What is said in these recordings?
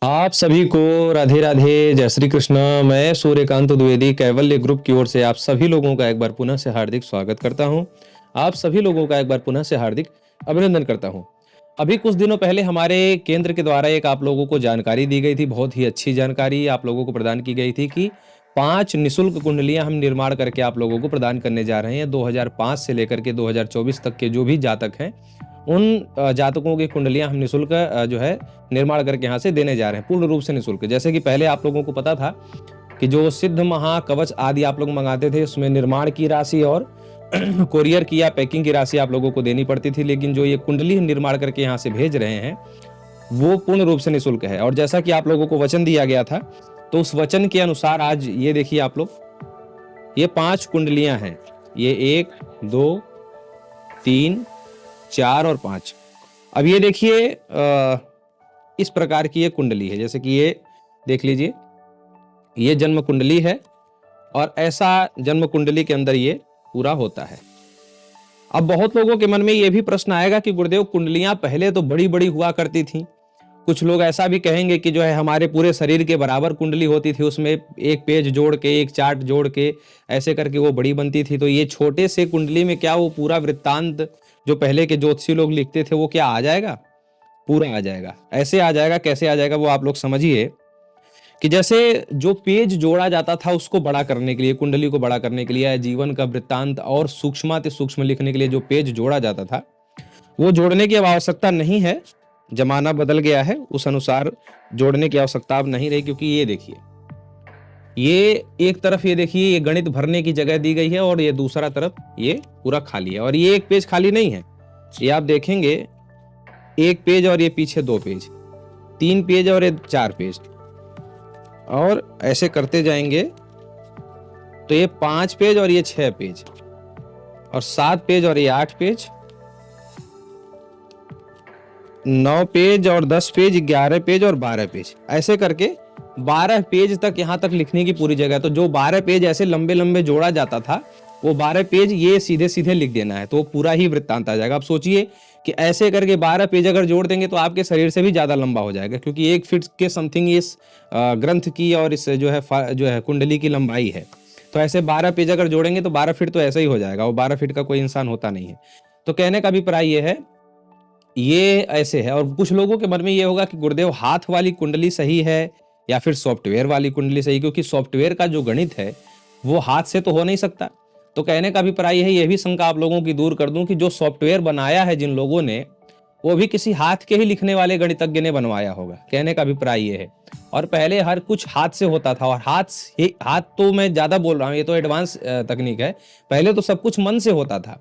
आप सभी को राधे राधे, जय श्री कृष्ण। मैं सूर्यकांत द्विवेदी कैवल्य ग्रुप की ओर से आप सभी लोगों का एक बार पुनः से हार्दिक स्वागत करता हूं। आप सभी लोगों का एक बार पुनः से हार्दिक अभिनंदन करता हूं। अभी कुछ दिनों पहले हमारे केंद्र के द्वारा एक आप लोगों को जानकारी दी गई थी, बहुत ही अच्छी जानकारी आप लोगों को प्रदान की गई थी कि 5 निःशुल्क कुंडलियां हम निर्माण करके आप लोगों को प्रदान करने जा रहे हैं। 2005 से लेकर के 2024 तक के जो भी जातक हैं, उन जातकों की कुंडलियां हम निःशुल्क जो है निर्माण करके यहाँ से देने जा रहे हैं, पूर्ण रूप से निःशुल्क। जैसे कि पहले आप लोगों को पता था कि जो सिद्ध महाकवच आदि आप लोग मंगाते थे, उसमें निर्माण की राशि और कोरियर की या पैकिंग की राशि आप लोगों को देनी पड़ती थी, लेकिन जो ये कुंडली निर्माण करके यहाँ से भेज रहे हैं, वो पूर्ण रूप से निःशुल्क है। और जैसा कि आप लोगों को वचन दिया गया था, तो उस वचन के अनुसार आज ये देखिए आप लोग, ये 5 कुंडलियां हैं। ये 1, 2, 3, 4 और 5। अब ये देखिए इस प्रकार की ये कुंडली है। जैसे कि ये देख लीजिए, ये जन्म कुंडली है और ऐसा जन्म कुंडली के अंदर ये पूरा होता है। अब बहुत लोगों के मन में ये भी प्रश्न आएगा कि गुरुदेव, कुंडलियां पहले तो बड़ी बड़ी हुआ करती थी। कुछ लोग ऐसा भी कहेंगे कि जो है हमारे पूरे शरीर के बराबर कुंडली होती थी, उसमें एक पेज जोड़ के, एक चार्ट जोड़ के ऐसे करके वो बड़ी बनती थी। तो ये छोटे से कुंडली में क्या वो पूरा वृत्तांत जो पहले के ज्योतिषी लोग लिखते थे वो क्या आ जाएगा? पूरा आ जाएगा। ऐसे आ जाएगा, कैसे आ जाएगा वो आप लोग समझिए कि जैसे जो पेज जोड़ा जाता था उसको बड़ा करने के लिए, कुंडली को बड़ा करने के लिए, जीवन का वृत्तांत और सूक्ष्माति सूक्ष्म लिखने के लिए जो पेज जोड़ा जाता था, वो जोड़ने की अब आवश्यकता नहीं है। जमाना बदल गया है, उस अनुसार जोड़ने की आवश्यकता अब नहीं रही। क्योंकि ये देखिए, ये एक तरफ ये देखिए, ये गणित भरने की जगह दी गई है और ये दूसरा तरफ ये पूरा खाली है। और ये एक पेज खाली नहीं है, ये आप देखेंगे, एक पेज और ये पीछे 2 पेज, 3 पेज और ये 4 पेज, और ऐसे करते जाएंगे तो ये 5 पेज और ये 6 पेज और 7 पेज और ये 8 पेज, 9 पेज और 10 पेज, 11 पेज और 12 पेज, ऐसे करके 12 पेज तक यहाँ तक लिखने की पूरी जगह। तो जो 12 पेज ऐसे लंबे लंबे जोड़ा जाता था, वो 12 पेज ये सीधे सीधे लिख देना है, तो वो पूरा ही वृत्तांत आ जाएगा। अब सोचिए कि ऐसे करके 12 पेज अगर जोड़ देंगे तो आपके शरीर से भी ज्यादा लंबा हो जाएगा, क्योंकि 1 फीट के समथिंग इस ग्रंथ की और इस जो है कुंडली की लंबाई है। तो ऐसे 12 पेज अगर जोड़ेंगे तो 12 फीट तो ऐसे ही हो जाएगा। वो 12 फीट का कोई इंसान होता नहीं है। तो कहने का अभिप्राय ये है, ये ऐसे है। और कुछ लोगों के मन में ये होगा कि गुरुदेव, हाथ वाली कुंडली सही है या फिर सॉफ्टवेयर वाली कुंडली सही? क्योंकि सॉफ्टवेयर का जो गणित है वो हाथ से तो हो नहीं सकता। तो कहने का अभिप्राय है, ये भी शंका आप लोगों की दूर कर दूं कि जो सॉफ्टवेयर बनाया है जिन लोगों ने, वो भी किसी हाथ के ही लिखने वाले गणितज्ञ ने बनवाया होगा। कहने का अभिप्राय ये है। और पहले हर कुछ हाथ से होता था, और हाथ तो मैं ज्यादा बोल रहा हूँ, ये तो एडवांस तकनीक है। पहले तो सब कुछ मन से होता था।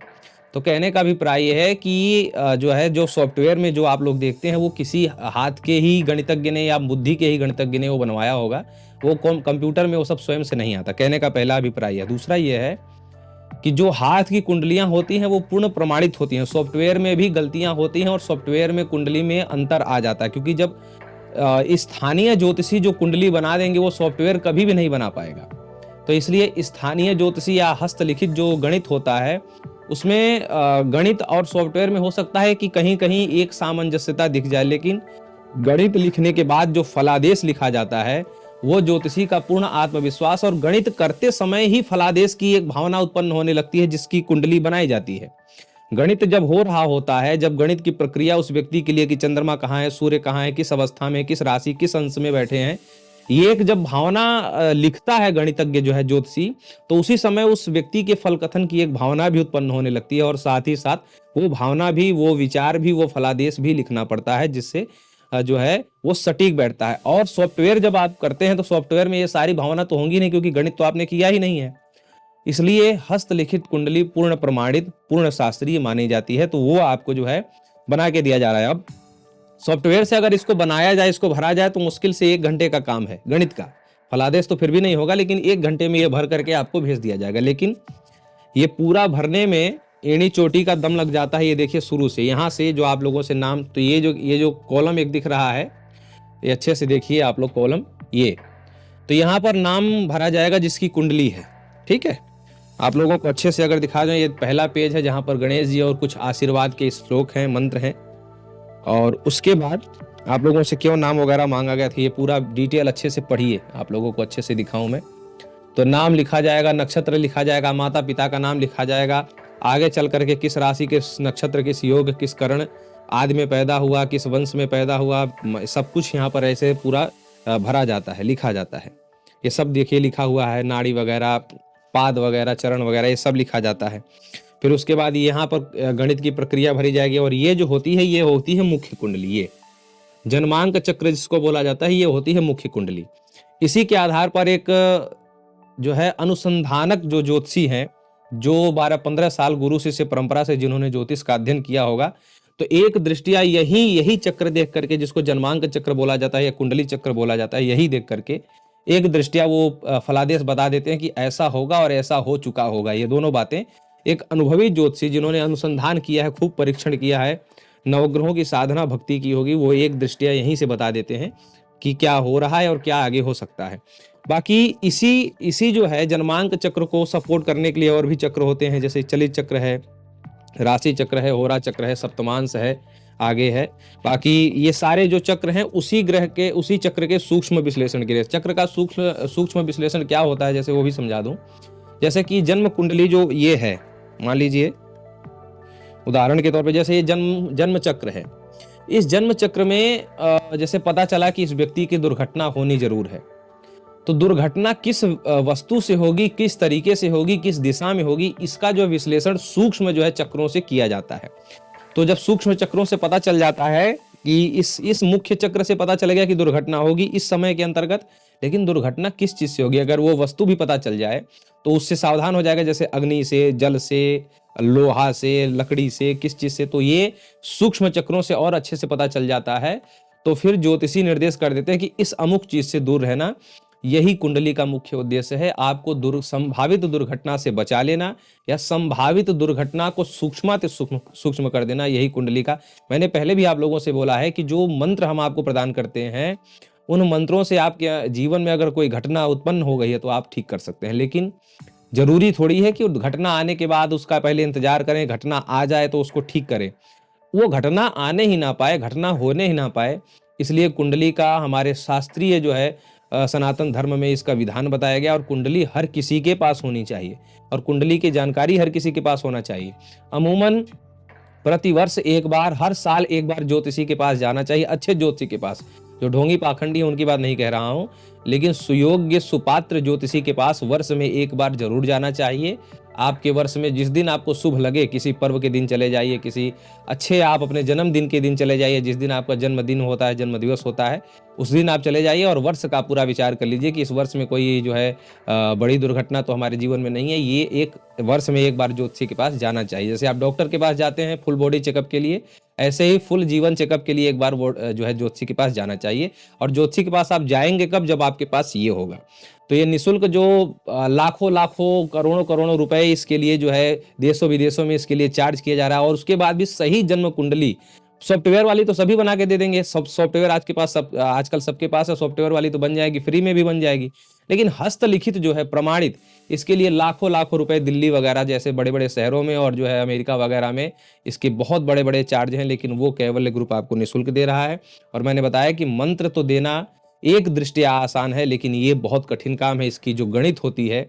तो कहने का अभिप्राय ये है कि जो है, जो सॉफ्टवेयर में जो आप लोग देखते हैं, वो किसी हाथ के ही गणितज्ञ ने या बुद्धि के ही गणितज्ञ ने वो बनवाया होगा। वो कंप्यूटर में वो सब स्वयं से नहीं आता। कहने का पहला अभिप्राय है। दूसरा ये है कि जो हाथ की कुंडलियां होती हैं वो पूर्ण प्रमाणित होती हैं। सॉफ्टवेयर में भी गलतियां होती हैं और सॉफ्टवेयर में कुंडली में अंतर आ जाता है। क्योंकि जब स्थानीय ज्योतिषी जो कुंडली बना देंगे, वो सॉफ्टवेयर कभी भी नहीं बना पाएगा। तो इसलिए स्थानीय ज्योतिषी या हस्तलिखित जो गणित होता है, उसमें गणित और सॉफ्टवेयर में हो सकता है कि कहीं कहीं एक सामंजस्यता दिख जाए, लेकिन गणित लिखने के बाद जो फलादेश लिखा जाता है, वो ज्योतिषी का पूर्ण आत्मविश्वास, और गणित करते समय ही फलादेश की एक भावना उत्पन्न होने लगती है जिसकी कुंडली बनाई जाती है। गणित जब हो रहा होता है, जब गणित की प्रक्रिया उस व्यक्ति के लिए कि चंद्रमा कहाँ है, सूर्य कहाँ है, किस अवस्था में, किस राशि, किस अंश में बैठे हैं, ये एक जब भावना लिखता है गणितज्ञ जो है ज्योतिषी, तो उसी समय उस व्यक्ति के फल कथन की एक भावना भी उत्पन्न होने लगती है। और साथ ही साथ वो भावना भी, वो विचार भी, वो फलादेश भी लिखना पड़ता है, जिससे जो है वो सटीक बैठता है। और सॉफ्टवेयर जब आप करते हैं तो सॉफ्टवेयर में ये सारी भावना तो होंगी नहीं, क्योंकि गणित तो आपने किया ही नहीं है। इसलिए हस्तलिखित कुंडली पूर्ण प्रमाणित, पूर्ण शास्त्रीय मानी जाती है। तो वो आपको जो है बना के दिया जा रहा है। अब सॉफ्टवेयर से अगर इसको बनाया जाए, इसको भरा जाए, तो मुश्किल से 1 घंटे का काम है गणित का। फलादेश तो फिर भी नहीं होगा, लेकिन 1 घंटे में ये भर करके आपको भेज दिया जाएगा। लेकिन ये पूरा भरने में एड़ी चोटी का दम लग जाता है। ये देखिए, शुरू से यहाँ से जो आप लोगों से नाम, तो ये जो कॉलम एक दिख रहा है, ये अच्छे से देखिए आप लोग कॉलम, ये तो यहाँ पर नाम भरा जाएगा जिसकी कुंडली है। ठीक है, आप लोगों को अच्छे से अगर दिखा जाए, ये पहला पेज है जहाँ पर गणेश जी और कुछ आशीर्वाद के श्लोक हैं, मंत्र हैं। और उसके बाद आप लोगों से क्यों नाम वगैरह मांगा गया था, ये पूरा डिटेल अच्छे से पढ़िए, आप लोगों को अच्छे से दिखाऊं मैं। तो नाम लिखा जाएगा, नक्षत्र लिखा जाएगा, माता पिता का नाम लिखा जाएगा, आगे चल करके किस राशि, किस नक्षत्र, किस योग, किस करण आदि में पैदा हुआ, किस वंश में पैदा हुआ, सब कुछ यहाँ पर ऐसे पूरा भरा जाता है, लिखा जाता है। ये सब देखिए लिखा हुआ है, नाड़ी वगैरह, पाद वगैरह, चरण वगैरह, ये सब लिखा जाता है। फिर उसके बाद यहाँ पर गणित की प्रक्रिया भरी जाएगी, और ये जो होती है, ये होती है मुख्य कुंडली। ये जन्मांक चक्र जिसको बोला जाता है, ये होती है मुख्य कुंडली। इसी के आधार पर एक जो है अनुसंधानक जो ज्योतिषी हैं, जो 12-15 साल गुरु शिष्य परंपरा से जिन्होंने ज्योतिष का अध्ययन किया होगा, तो एक दृष्टिया यही चक्र देख करके, जिसको जन्मांक चक्र बोला जाता है या कुंडली चक्र बोला जाता है, यही देख करके एक दृष्टिया वो फलादेश बता देते हैं कि ऐसा होगा और ऐसा हो चुका होगा। ये दोनों बातें एक अनुभवी ज्योतिषी जिन्होंने अनुसंधान किया है, खूब परीक्षण किया है, नवग्रहों की साधना भक्ति की होगी, वो एक दृष्टिया यहीं से बता देते हैं कि क्या हो रहा है और क्या आगे हो सकता है। बाकी इसी जो है जन्मांक चक्र को सपोर्ट करने के लिए और भी चक्र होते हैं, जैसे चलित चक्र है, राशि चक्र है, होरा चक्र है, सप्तमांश है, आगे है। बाकी ये सारे जो चक्र हैं उसी ग्रह के, उसी चक्र के सूक्ष्म विश्लेषण के लिए, चक्र का सूक्ष्म विश्लेषण क्या होता है, जैसे वो भी समझा दूं। जैसे कि जन्म कुंडली जो ये है, मान लीजिए उदाहरण के तौर पे, जैसे ये जन्म चक्र है, इस जन्म चक्र में जैसे पता चला कि इस व्यक्ति की दुर्घटना होनी जरूर है, तो दुर्घटना किस वस्तु से होगी, किस तरीके से होगी, किस दिशा में होगी, इसका जो विश्लेषण सूक्ष्म जो है चक्रों से किया जाता है। तो जब सूक्ष्म चक्रों से पता चल जाता है कि इस मुख्य चक्र से पता चल गया कि दुर्घटना होगी इस समय के अंतर्गत, लेकिन दुर्घटना किस चीज से होगी, अगर वो वस्तु भी पता चल जाए तो उससे सावधान हो जाएगा, जैसे अग्नि से, जल से, लोहा से, लकड़ी से, किस चीज से, तो ये सूक्ष्म चक्रों से और अच्छे से पता चल जाता है। तो फिर ज्योतिषी निर्देश कर देते हैं कि इस अमुक चीज से दूर रहना, यही कुंडली का मुख्य उद्देश्य है, आपको संभावित दुर्घटना से बचा लेना या संभावित दुर्घटना को सूक्ष्म कर देना, यही कुंडली का। मैंने पहले भी आप लोगों से बोला है कि जो मंत्र हम आपको प्रदान करते हैं, उन मंत्रों से आपके जीवन में अगर कोई घटना उत्पन्न हो गई है तो आप ठीक कर सकते हैं, लेकिन जरूरी थोड़ी है कि घटना आने के बाद उसका पहले इंतजार करें, घटना आ जाए तो उसको ठीक करें। वो घटना आने ही ना पाए, घटना होने ही ना पाए, इसलिए कुंडली का हमारे शास्त्रीय जो है सनातन धर्म में इसका विधान बताया गया, और कुंडली हर किसी के पास होनी चाहिए, और कुंडली की जानकारी हर किसी के पास होना चाहिए। अमूमन प्रतिवर्ष एक बार, हर साल एक बार ज्योतिषी के पास जाना चाहिए, अच्छे ज्योतिषी के पास। जो ढोंगी पाखंडी है उनकी बात नहीं कह रहा हूं, लेकिन सुयोग्य सुपात्र ज्योतिषी के पास वर्ष में एक बार जरूर जाना चाहिए। आपके वर्ष में जिस दिन आपको शुभ लगे, किसी पर्व के दिन चले जाइए, किसी अच्छे आप अपने जन्मदिन के दिन चले जाइए, जिस दिन आपका जन्मदिन होता है, जन्म दिवस होता है, उस दिन आप चले जाइए और वर्ष का पूरा विचार कर लीजिए कि इस वर्ष में कोई जो है बड़ी दुर्घटना तो हमारे जीवन में नहीं है। ये एक वर्ष में एक बार ज्योतिषी के पास जाना चाहिए। जैसे आप डॉक्टर के पास जाते हैं फुल बॉडी चेकअप के लिए, ऐसे ही फुल जीवन चेकअप के लिए एक बार जो है ज्योतिषी के पास जाना चाहिए। और ज्योतिषी के पास आप जाएंगे कब, जब आपके पास ये होगा। तो ये निःशुल्क जो लाखों लाखों करोड़ों करोड़ों रुपए इसके लिए जो है देशों विदेशों में इसके लिए चार्ज किया जा रहा है, और उसके बाद भी सही जन्म कुंडली, सॉफ्टवेयर वाली तो सभी बना के दे देंगे, सब सॉफ्टवेयर आज के पास, सब आजकल सबके पास है, सॉफ्टवेयर वाली तो बन जाएगी, फ्री में भी बन जाएगी, लेकिन हस्तलिखित जो है प्रमाणित, इसके लिए लाखों लाखों रुपए दिल्ली वगैरह जैसे बड़े बड़े शहरों में और जो है अमेरिका वगैरह में इसके बहुत बड़े बड़े चार्ज हैं, लेकिन वो कैवल्य ग्रुप आपको निःशुल्क दे रहा है। और मैंने बताया कि मंत्र तो देना एक दृष्टिया आसान है, लेकिन ये बहुत कठिन काम है। इसकी जो गणित होती है,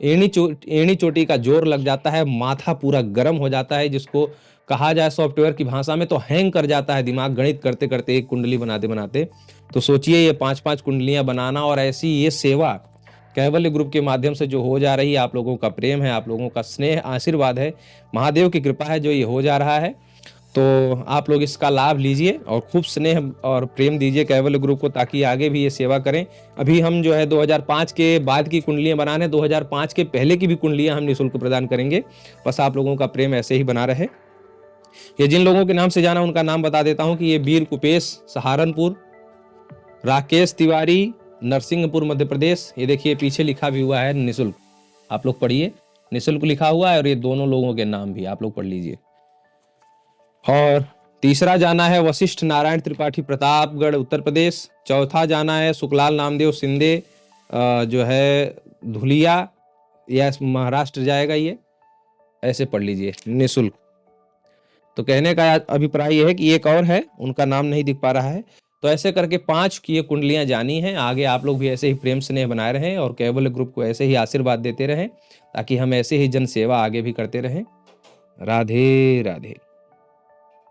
एड़ी चोटी का जोर लग जाता है, माथा पूरा गर्म हो जाता है, जिसको कहा जाए सॉफ्टवेयर की भाषा में तो हैंग कर जाता है दिमाग, गणित करते करते, एक कुंडली बनाते बनाते। तो सोचिए ये 5-5 कुंडलियां बनाना, और ऐसी ये सेवा कैवल्य ग्रुप के माध्यम से जो हो जा रही है, आप लोगों का प्रेम है, आप लोगों का स्नेह आशीर्वाद है, महादेव की कृपा है जो ये हो जा रहा है। तो आप लोग इसका लाभ लीजिए और खूब स्नेह और प्रेम दीजिए कैवल्य ग्रुप को, ताकि आगे भी ये सेवा करें। अभी हम जो है 2005 के बाद की कुंडलियां बनाने, 2005 के पहले की भी कुंडलियां हम निःशुल्क प्रदान करेंगे, बस आप लोगों का प्रेम ऐसे ही बना रहे। ये जिन लोगों के नाम से जाना उनका नाम बता देता हूं कि ये वीर कुपेश सहारनपुर, राकेश तिवारी नरसिंहपुर मध्य प्रदेश। ये देखिए पीछे लिखा भी हुआ है निःशुल्क, आप लोग पढ़िए, निःशुल्क लिखा हुआ है, और ये दोनों लोगों के नाम भी आप लोग पढ़ लीजिए। और तीसरा जाना है वशिष्ठ नारायण त्रिपाठी प्रतापगढ़ उत्तर प्रदेश। चौथा जाना है सुखलाल नामदेव सिंधे जो है धुलिया, या महाराष्ट्र जाएगा, ये ऐसे पढ़ लीजिए निःशुल्क। तो कहने का अभिप्राय यह है कि एक और है, उनका नाम नहीं दिख पा रहा है, तो ऐसे करके 5 की ये कुंडलियां जानी हैं। आगे आप लोग भी ऐसे ही प्रेम स्नेह बनाए रहें और कैवल्य ग्रुप को ऐसे ही आशीर्वाद देते रहें, ताकि हम ऐसे ही जन सेवा आगे भी करते रहें। राधे राधे।